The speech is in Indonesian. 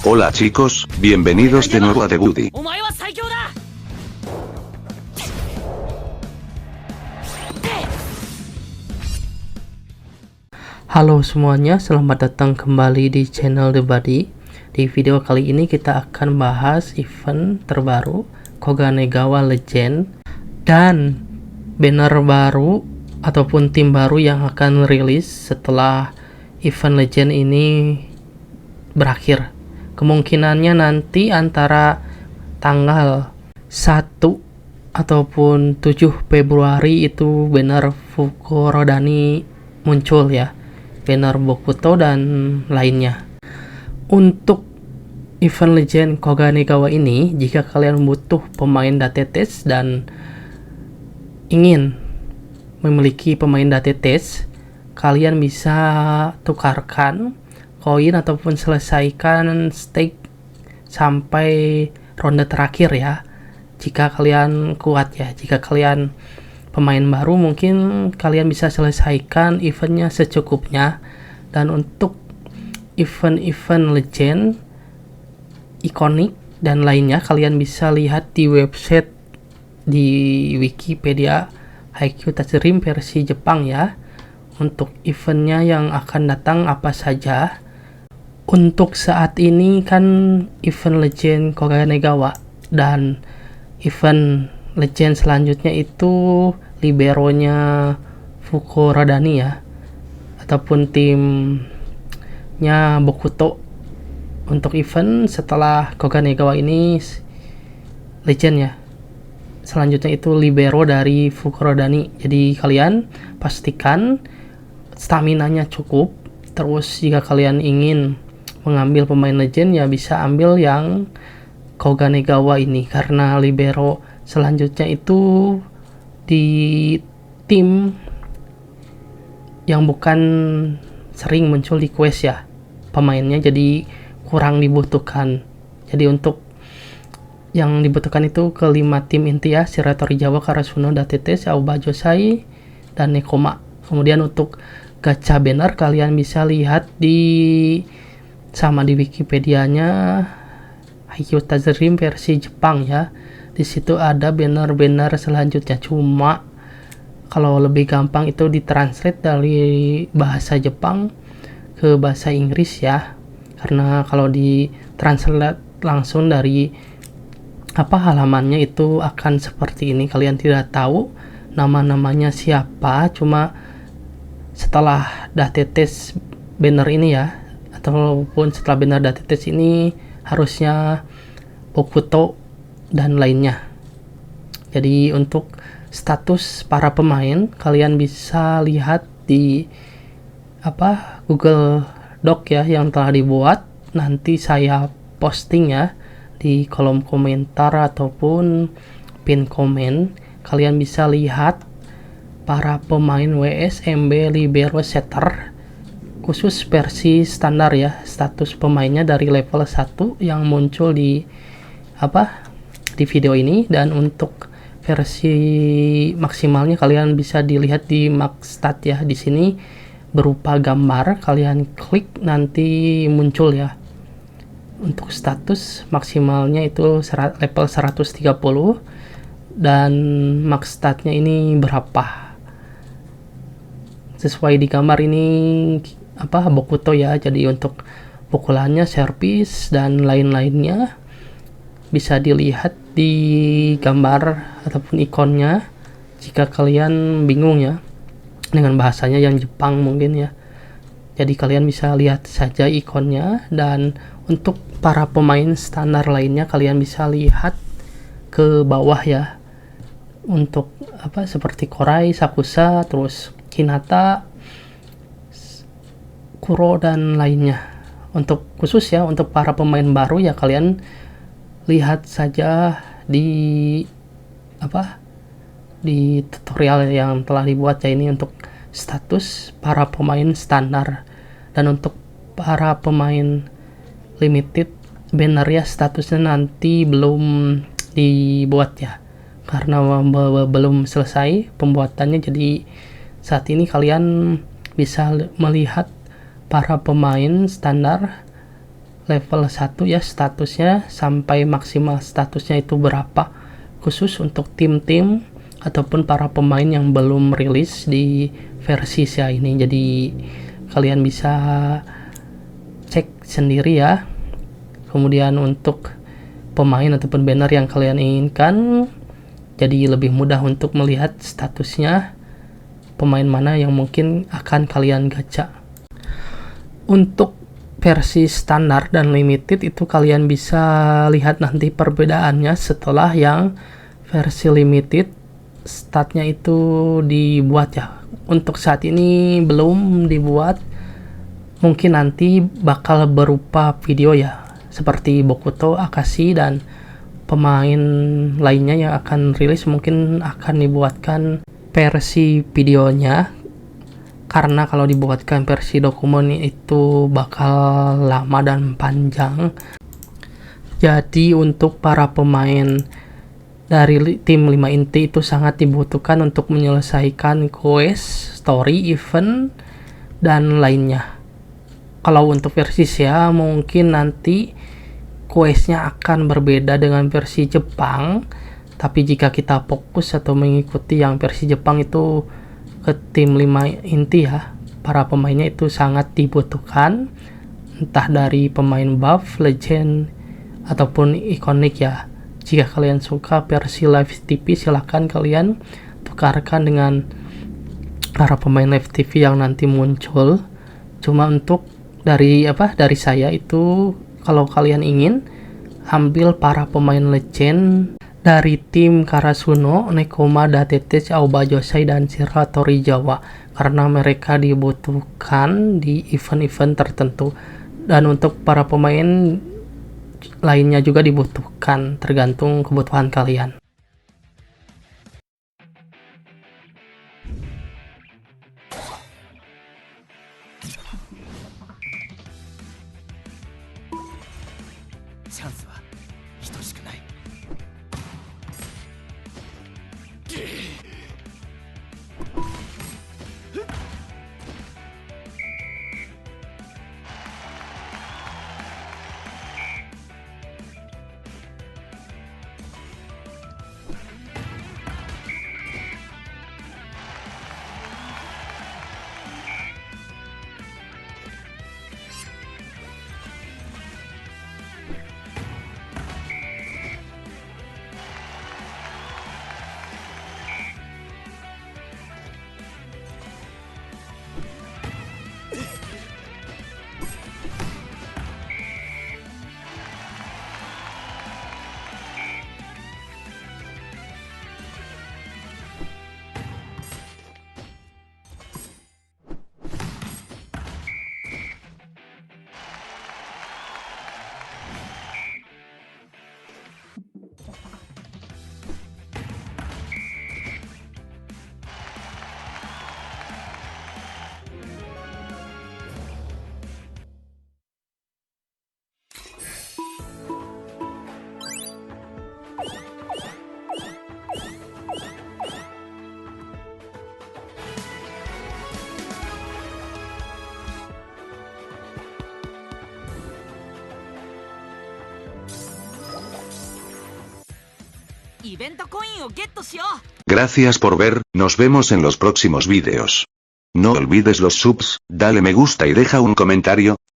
Hola chicos, bienvenidos de nuevo a The Woody. Halo semuanya, selamat datang kembali di channel The Buddy. Di video kali ini kita akan bahas event terbaru Koganegawa Legend dan banner baru ataupun tim baru yang akan rilis setelah event Legend ini berakhir. Kemungkinannya nanti antara tanggal 1 ataupun 7 Februari itu banner Fukurodani muncul ya, banner Bokuto dan lainnya. Untuk event Legend Koganegawa ini, jika kalian butuh pemain Datetes dan ingin memiliki pemain Datetes, kalian bisa tukarkan koin ataupun selesaikan stake sampai ronde terakhir ya. Jika kalian kuat ya, jika kalian pemain baru mungkin kalian bisa selesaikan eventnya secukupnya. Dan untuk event-event legend, ikonik dan lainnya kalian bisa lihat di website di Wikipedia Haikyuu Tatsujin versi Jepang ya. Untuk eventnya yang akan datang apa saja. Untuk saat ini kan event Legend Koganegawa dan event Legend selanjutnya itu liberonya Fukurodani ya, ataupun timnya Bokuto. Untuk event setelah Koganegawa ini Legend ya, selanjutnya itu libero dari Fukurodani. Jadi kalian pastikan staminanya cukup. Terus jika kalian ingin mengambil pemain legend ya bisa ambil yang Koganegawa ini, karena libero selanjutnya itu di tim yang bukan sering muncul di quest ya pemainnya, jadi kurang dibutuhkan. Jadi untuk yang dibutuhkan itu kelima tim inti ya, Shirai Torizawa, Karasuno, Datetes, Aoba Josai, dan Nekoma. Kemudian untuk gacha banner kalian bisa lihat di Wikipedianya Haikyuu Tatsujin versi Jepang ya. Di situ ada banner-banner selanjutnya. Cuma kalau lebih gampang itu ditranslate dari bahasa Jepang ke bahasa Inggris ya. Karena kalau ditranslate langsung dari halamannya itu akan seperti ini. Kalian tidak tahu nama-namanya siapa, cuma setelah Datetes banner ini ya, ataupun setelah banner Datetes ini harusnya Bokuto dan lainnya. Jadi untuk status para pemain kalian bisa lihat di Google Doc ya yang telah dibuat. Nanti saya posting ya di kolom komentar ataupun pin komen. Kalian bisa lihat para pemain WSMB Libero Setter khusus versi standar ya, status pemainnya dari level 1 yang muncul di video ini. Dan untuk versi maksimalnya kalian bisa dilihat di max stat ya, di sini berupa gambar, kalian klik nanti muncul ya. Untuk status maksimalnya itu level 130 dan max statnya ini berapa sesuai di gambar ini Bokuto ya. Jadi untuk pukulannya, servis dan lain-lainnya bisa dilihat di gambar ataupun ikonnya jika kalian bingung ya dengan bahasanya yang Jepang mungkin ya. Jadi kalian bisa lihat saja ikonnya. Dan untuk para pemain standar lainnya kalian bisa lihat ke bawah ya. Untuk seperti Korai, Sakusa, terus Hinata, Kuro dan lainnya. Untuk khusus ya untuk para pemain baru ya kalian lihat saja di di tutorial yang telah dibuat ya, ini untuk status para pemain standar. Dan untuk para pemain limited banner ya statusnya nanti belum dibuat ya, karena belum selesai pembuatannya. Jadi saat ini kalian bisa melihat para pemain standar level 1 ya statusnya, sampai maksimal statusnya itu berapa, khusus untuk tim-tim ataupun para pemain yang belum rilis di versi SEA ini. Jadi kalian bisa cek sendiri ya. Kemudian untuk pemain ataupun banner yang kalian inginkan, jadi lebih mudah untuk melihat statusnya pemain mana yang mungkin akan kalian gacha. Untuk versi standar dan limited itu kalian bisa lihat nanti perbedaannya setelah yang versi limited statnya itu dibuat ya. Untuk saat ini belum dibuat, mungkin nanti bakal berupa video ya, seperti Bokuto, Akashi, dan pemain lainnya yang akan rilis mungkin akan dibuatkan versi videonya. Karena kalau dibuatkan versi dokumen itu bakal lama dan panjang. Jadi untuk para pemain dari tim 5 inti itu sangat dibutuhkan untuk menyelesaikan quest, story, event, dan lainnya. Kalau untuk versi SEA mungkin nanti questnya akan berbeda dengan versi Jepang. Tapi jika kita fokus atau mengikuti yang versi Jepang itu ke tim 5 inti ya, para pemainnya itu sangat dibutuhkan, entah dari pemain buff, legend, ataupun ikonik ya. Jika kalian suka versi live TV, silahkan kalian tukarkan dengan para pemain live TV yang nanti muncul. Cuma untuk dari saya itu, kalau kalian ingin ambil para pemain legend dari tim Karasuno, Nekoma, Datetesh, Aoba Josai, dan Shira Torizawa, karena mereka dibutuhkan di event-event tertentu. Dan untuk para pemain lainnya juga dibutuhkan, tergantung kebutuhan kalian. Gracias por ver, nos vemos en los próximos vídeos. No olvides los subs, dale me gusta y deja un comentario.